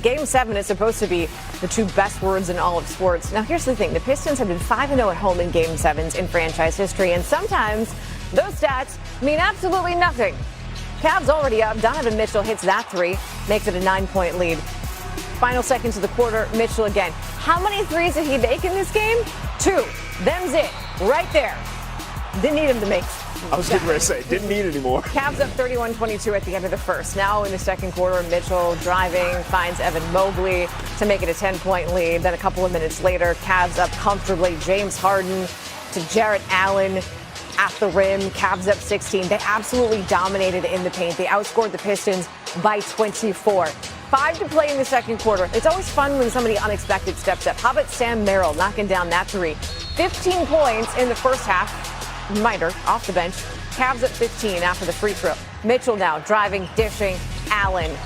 Game 7 is supposed to be the two best words in all of sports. Now, here's the thing. The Pistons have been 5-0 at home in Game 7s in franchise history, and sometimes those stats mean absolutely nothing. Cavs already up. Donovan Mitchell hits that three, makes it a 9-point lead. Final seconds of the quarter, Mitchell again. How many threes did he make in this game? 2. Them's it. Right there. Didn't need him to make. I was getting ready to say, didn't need anymore. Cavs up 31-22 at the end of the first. Now in the second quarter, Mitchell driving, finds Evan Mobley to make it a 10-point lead. Then a couple of minutes later, Cavs up comfortably. James Harden to Jarrett Allen at the rim. Cavs up 16. They absolutely dominated in the paint. They outscored the Pistons by 24. 5 to play in the second quarter. It's always fun when somebody unexpected steps up. How about Sam Merrill knocking down that three? 15 points in the first half. Reminder, off the bench. Cavs at 15 after the free throw. Mitchell now driving, dishing. Allen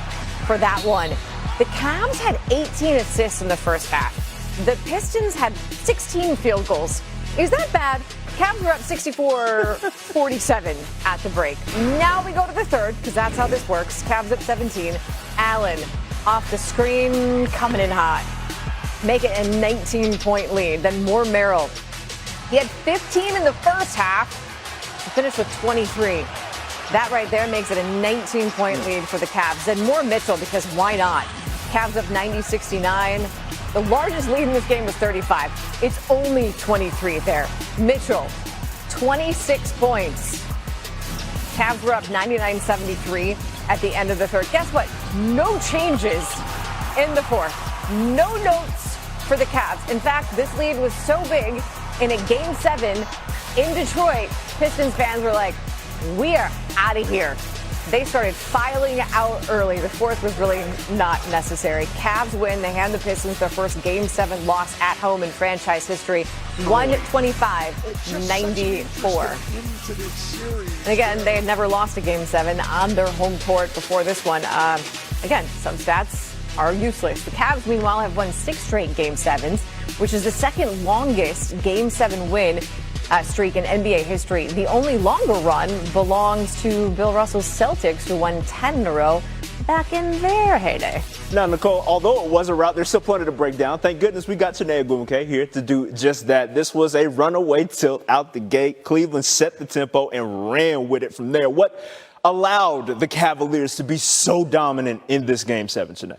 for that one. The Cavs had 18 assists in the first half. The Pistons had 16 field goals. Is that bad? Cavs were up 64-47 at the break. Now we go to the third, because that's how this works. Cavs up 17. Allen off the screen, coming in hot. Make it a 19-point lead. Then more Merrill. He had 15 in the first half to finish with 23. That right there makes it a 19-point lead for the Cavs. Then more Mitchell, because why not? Cavs up 90-69. The largest lead in this game was 35. It's only 23 there. Mitchell, 26 points. Cavs were up 99-73 at the end of the third. Guess what? No changes in the fourth. No notes for the Cavs. In fact, this lead was so big in a Game 7 in Detroit, Pistons fans were like, we are out of here. They started filing out early. The fourth was really not necessary. Cavs win. They hand the Pistons their first Game 7 loss at home in franchise history, 125-94. And again, they had never lost a Game 7 on their home court before this one. Again, some stats are useless. The Cavs, meanwhile, have won 6 straight Game 7s, which is the second longest Game 7 win streak in NBA history. The only longer run belongs to Bill Russell's Celtics, who won 10 in a row back in their heyday. Now, Nicole, although it was a rout, there's still plenty to break down. Thank goodness we got Chiney here to do just that. This was a runaway tilt out the gate. Cleveland set the tempo and ran with it from there. What allowed the Cavaliers to be so dominant in this Game 7, Chiney?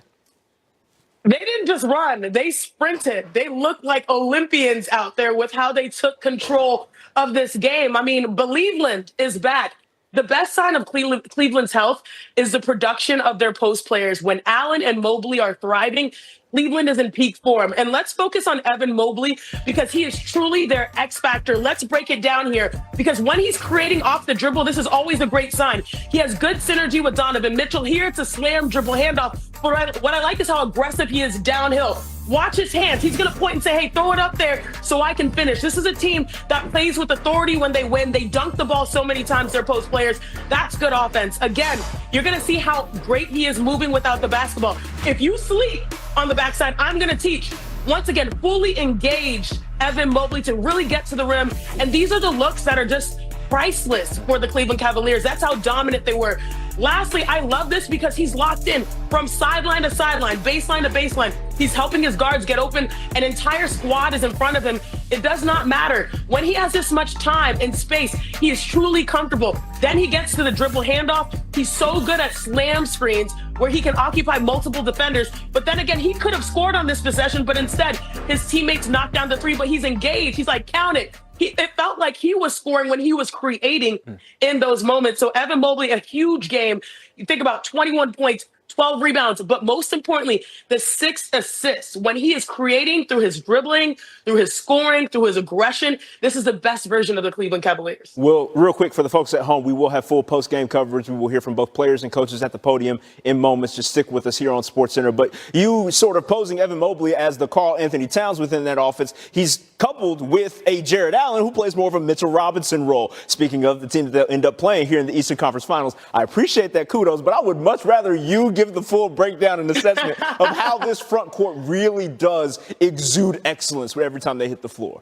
They didn't just run. They sprinted. They looked like Olympians out there with how they took control of this game. I mean, Believeland is back. The best sign of Cleveland's health is the production of their post players. When Allen and Mobley are thriving, Cleveland is in peak form. And let's focus on Evan Mobley because he is truly their X factor. Let's break it down here because when he's creating off the dribble, this is always a great sign. He has good synergy with Donovan Mitchell. Here it's a slam dribble handoff. But what I like is how aggressive he is downhill. Watch his hands. He's going to point and say, hey, throw it up there so I can finish. This is a team that plays with authority when they win. They dunk the ball so many times, their post players. That's good offense. Again, you're going to see how great he is moving without the basketball. If you sleep on the backside, I'm going to teach. Once again, fully engaged Evan Mobley to really get to the rim. And these are the looks that are just priceless for the Cleveland Cavaliers. That's how dominant they were. Lastly, I love this because he's locked in from sideline to sideline, baseline to baseline. He's helping his guards get open. An entire squad is in front of him. It does not matter. When he has this much time and space, he is truly comfortable. Then he gets to the dribble handoff. He's so good at slam screens where he can occupy multiple defenders. But then again, he could have scored on this possession, but instead his teammates knocked down the three, but he's engaged. He's like, count it. It felt like he was scoring when he was creating in those moments. So Evan Mobley, a huge game. You think about 21 points, 12 rebounds, but most importantly, the 6 assists. When he is creating through his dribbling, through his scoring, through his aggression, this is the best version of the Cleveland Cavaliers. Well, real quick for the folks at home, we will have full post-game coverage. We will hear from both players and coaches at the podium in moments. Just stick with us here on SportsCenter. But you sort of posing Evan Mobley as the Karl Anthony Towns within that offense. He's coupled with a Jarrett Allen who plays more of a Mitchell Robinson role. Speaking of the team that they'll end up playing here in the Eastern Conference Finals, I appreciate that kudos, but I would much rather you give the full breakdown and assessment of how this front court really does exude excellence every time they hit the floor.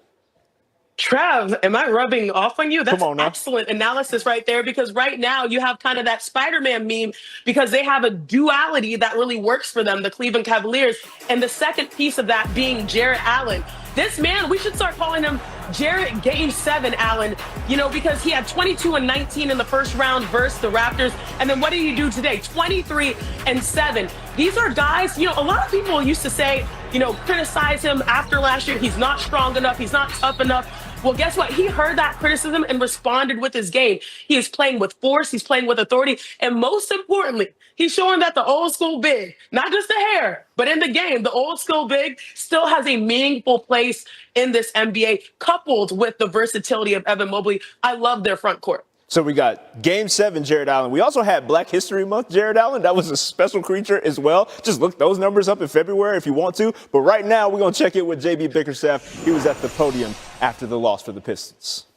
Trev, am I rubbing off on you? That's Come on now. excellent analysis right there, because right now you have kind of that Spider-Man meme, because they have a duality that really works for them, the Cleveland Cavaliers. And the second piece of that being Jarrett Allen. This man, we should start calling him Jarrett Game 7 Allen, because he had 22 and 19 in the first round versus the Raptors. And then what did he do today? 23 and 7. These are guys, a lot of people used to say, criticize him after last year. He's not strong enough. He's not tough enough. Well, guess what? He heard that criticism and responded with his game. He is playing with force. He's playing with authority. And most importantly, he's showing that the old school big, not just the hair, but in the game, the old school big still has a meaningful place in this NBA, coupled with the versatility of Evan Mobley. I love their front court. So we got Game 7, Jarrett Allen. We also had Black History Month, Jarrett Allen. That was a special creature as well. Just look those numbers up in February if you want to. But right now, we're going to check in with JB Bickerstaff. He was at the podium after the loss for the Pistons.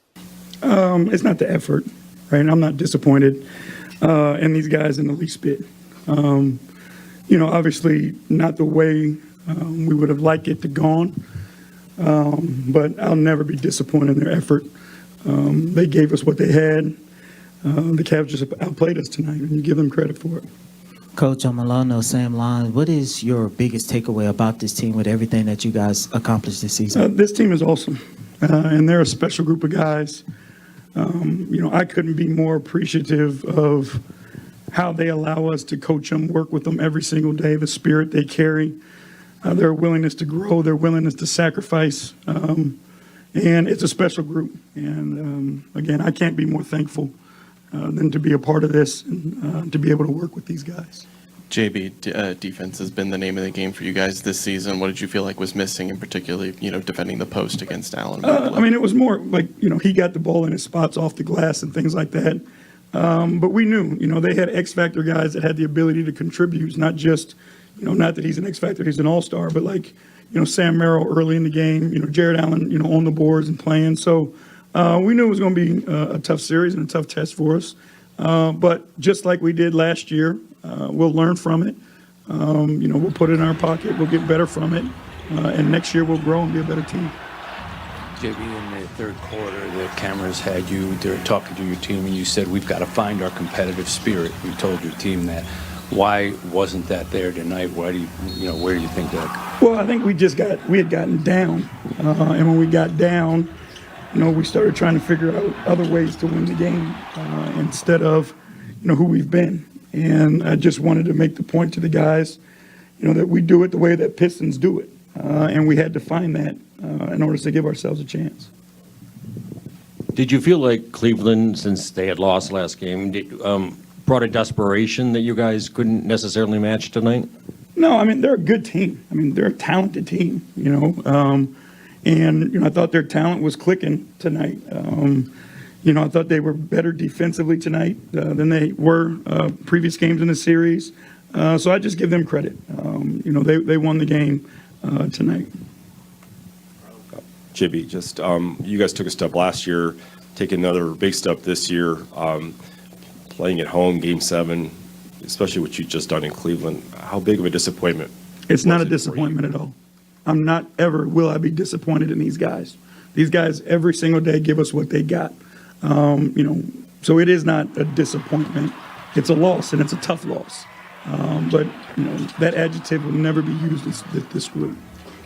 It's not the effort, right? I'm not disappointed in these guys in the least bit. Obviously not the way we would have liked it to gone. But I'll never be disappointed in their effort. They gave us what they had. The Cavs just outplayed us tonight, and you give them credit for it. Coach, I'm along those same lines. What is your biggest takeaway about this team with everything that you guys accomplished this season? This team is awesome, and they're a special group of guys. I couldn't be more appreciative of how they allow us to coach them, work with them every single day, the spirit they carry, their willingness to grow, their willingness to sacrifice. And it's a special group. And, again, I can't be more thankful than to be a part of this and to be able to work with these guys. JB, defense has been the name of the game for you guys this season. What did you feel like was missing, and particularly, defending the post against Allen? It was more like, he got the ball in his spots off the glass and things like that. But we knew, they had X-Factor guys that had the ability to contribute, not just, not that he's an X-Factor, he's an all-star, but like, Sam Merrill early in the game, Jarrett Allen, on the boards and playing. So we knew it was going to be a tough series and a tough test for us. But just like we did last year, we'll learn from it. We'll put it in our pocket. We'll get better from it. And next year we'll grow and be a better team. JB, in the third quarter, the cameras had you there talking to your team, and you said, we've got to find our competitive spirit. You told your team that. Why wasn't that there tonight? Why do where do you think that? Well, I think we had gotten down. And when we got down, we started trying to figure out other ways to win the game instead of, who we've been. And I just wanted to make the point to the guys, that we do it the way that Pistons do it. And we had to find that in order to give ourselves a chance. Did you feel like Cleveland, since they had lost last game, brought a desperation that you guys couldn't necessarily match tonight? No, they're a good team. They're a talented team, and, I thought their talent was clicking tonight. I thought they were better defensively tonight than they were previous games in the series. So I just give them credit. They won the game tonight. JB, just you guys took a step last year, take another big step this year. Playing at home, Game 7, especially what you just done in Cleveland, how big of a disappointment? It's not a disappointment at all. I'm not ever will I be disappointed in these guys. These guys every single day give us what they got. So it is not a disappointment. It's a loss, and it's a tough loss. But that adjective will never be used this group.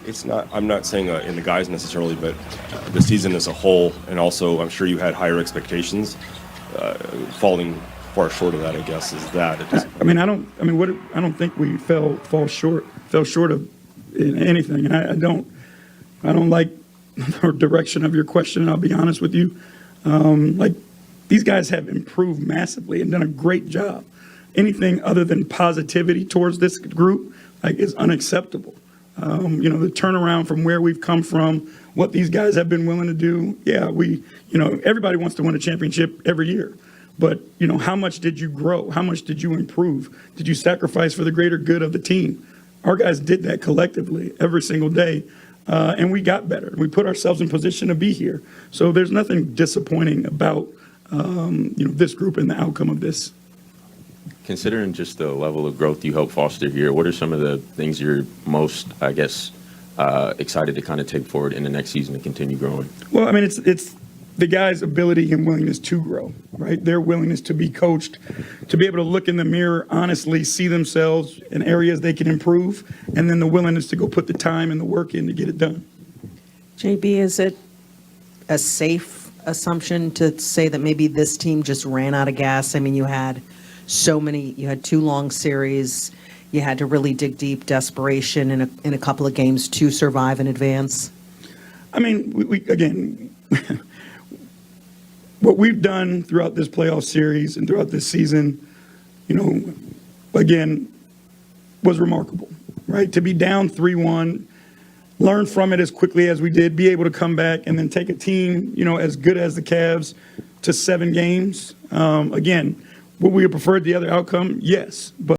It's not. I'm not saying in the guys necessarily, but the season as a whole, and also I'm sure you had higher expectations. Falling far short of that, I guess, is that. I don't think we fell short of anything, and I don't like the direction of your question. I'll be honest with you. These guys have improved massively and done a great job. Anything other than positivity towards this group, is unacceptable. The turnaround from where we've come from, what these guys have been willing to do. Yeah, everybody wants to win a championship every year. But, how much did you grow? How much did you improve? Did you sacrifice for the greater good of the team? Our guys did that collectively every single day, and we got better. We put ourselves in position to be here. So there's nothing disappointing about, this group and the outcome of this. Considering just the level of growth you help foster here, what are some of the things you're most, excited to kind of take forward in the next season and continue growing. Well, I mean, it's the guys' ability and willingness to grow, right? Their willingness to be coached, to be able to look in the mirror, honestly see themselves in areas they can improve, and then the willingness to go put the time and the work in to get it done. JB, is it a safe assumption to say that maybe this team just ran out of gas? I mean, you had 2 long series. You had to really dig deep, desperation in a couple of games to survive and advance. I mean, we again, what we've done throughout this playoff series and throughout this season, again, was remarkable, right? To be down 3-1, learn from it as quickly as we did, be able to come back and then take a team, as good as the Cavs to 7 games. Again, would we have preferred the other outcome? Yes, but